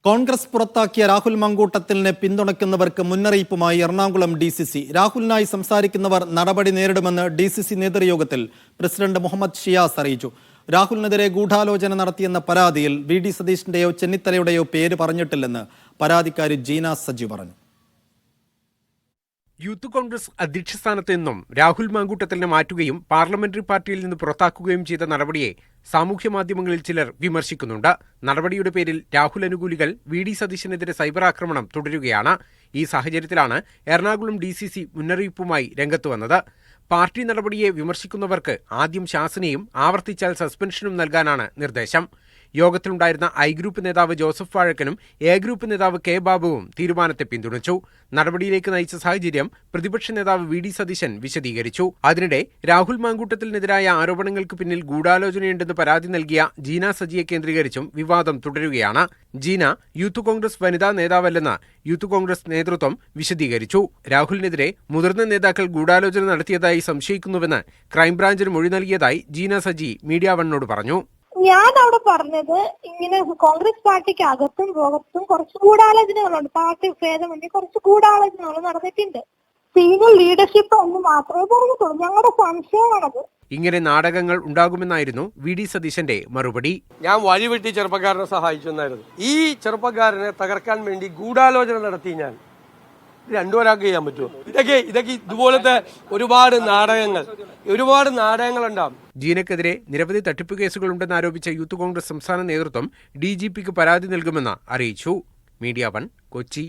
കോൺഗ്രസ് പുറത്താക്കിയ രാഹുൽ മങ്കൂട്ടത്തിലിനെ പിന്തുണയ്ക്കുന്നവർക്ക് മുന്നറിയിപ്പുമായി എറണാകുളം DCC. രാഹുലിനായി സംസാരിക്കുന്നവർ നടപടി നേരിടുമെന്ന് DCC നേതൃയോഗത്തിൽ പ്രസിഡന്റ് മുഹമ്മദ് ഷിയാസ് അറിയിച്ചു. രാഹുലിനെതിരെ ഗൂഢാലോചന നടത്തിയെന്ന പരാതിയിൽ VD സതീഷിന്റെയോ ചെന്നിത്തലയുടെയോ പേര് പറഞ്ഞിട്ടില്ലെന്ന് പരാതിക്കാരി ജീന സജി പറഞ്ഞു. യൂത്ത് കോൺഗ്രസ് അധ്യക്ഷ സ്ഥാനത്ത് നിന്നും രാഹുൽ മാങ്കൂട്ടത്തിലിനെ മാറ്റുകയും പാർലമെന്ററി പാർട്ടിയിൽ നിന്ന് പുറത്താക്കുകയും ചെയ്ത നടപടിയെ സാമൂഹ്യ മാധ്യമങ്ങളിൽ ചിലർ വിമർശിക്കുന്നുണ്ട്. നടപടിയുടെ പേരിൽ രാഹുൽ അനുകൂലികൾ VD സതീശനെതിരെ സൈബർ ആക്രമണം തുടരുകയാണ്. ഈ സാഹചര്യത്തിലാണ് എറണാകുളം DCC മുന്നറിയിപ്പുമായി രംഗത്ത് വന്നത്. പാർട്ടി നടപടിയെ വിമർശിക്കുന്നവർക്ക് ആദ്യം ശാസനയും ആവർത്തിച്ചാൽ സസ്പെൻഷനും നൽകാനാണ് നിർദ്ദേശം. യോഗത്തിലുണ്ടായിരുന്ന I ഗ്രൂപ്പ് നേതാവ് ജോസഫ് വാഴക്കനും A ഗ്രൂപ്പ് നേതാവ് K ബാബുവും തീരുമാനത്തെ പിന്തുണച്ചു. നടപടിയിലേക്ക് നയിച്ച സാഹചര്യം പ്രതിപക്ഷ നേതാവ് VD സതീശൻ വിശദീകരിച്ചു. അതിനിടെ രാഹുൽ മാങ്കൂട്ടത്തിനെതിരായ ആരോപണങ്ങൾക്ക് പിന്നിൽ ഗൂഢാലോചനയുണ്ടെന്ന് പരാതി നൽകിയ ജീന സജിയെ കേന്ദ്രീകരിച്ചും വിവാദം തുടരുകയാണ്. ജീന യൂത്ത് കോൺഗ്രസ് വനിതാ നേതാവല്ലെന്ന് യൂത്ത് കോൺഗ്രസ് നേതൃത്വം വിശദീകരിച്ചു. രാഹുലിനെതിരെ മുതിർന്ന നേതാക്കൾ ഗൂഢാലോചന നടത്തിയതായി സംശയിക്കുന്നുവെന്ന് ക്രൈംബ്രാഞ്ചിന് മൊഴി നൽകിയതായി ജീന സജി മീഡിയ വണ്ണോട് പറഞ്ഞു. ഞാൻ അവിടെ പറഞ്ഞത് ഇങ്ങനെ കോൺഗ്രസ് പാർട്ടിക്ക് അകത്തും പുറത്തും കുറച്ച് ഗൂഢാലോചനകളുണ്ട്. പാർട്ടി ഭേദമന്യേ കുറച്ച് ഗൂഢാലോചനകൾ നടന്നിട്ടുണ്ട്. സീനിയർ ലീഡർഷിപ്പ് എന്ന് മാത്രമേ പറഞ്ഞിട്ടുള്ളൂ. ഞങ്ങളുടെ സംശയമാണത്. ഇങ്ങനെ നാടകങ്ങൾ ഉണ്ടാകുമെന്നായിരുന്നു VD സതീശന്റെ മറുപടി. ഞാൻ വഴിവെട്ടി ചെറുപ്പക്കാരനെ സഹായിച്ചെന്നായിരുന്നു. ഈ ചെറുപ്പക്കാരനെ തകർക്കാൻ വേണ്ടി ഗൂഢാലോചന നടത്തി ഞാൻ രണ്ടുപേരാൾക്ക് ചെയ്യാൻ പറ്റുമോ? ഇതൊക്കെ ഇതുപോലത്തെ ഒരുപാട് നാടകങ്ങളുണ്ടാവും. ജീനക്കെതിരെ നിരവധി തട്ടിപ്പ് കേസുകളുണ്ടെന്ന് ആരോപിച്ച യൂത്ത് കോൺഗ്രസ് സംസ്ഥാന നേതൃത്വം DGPക്ക് പരാതി നൽകുമെന്ന് അറിയിച്ചു. മീഡിയ 1 കൊച്ചി.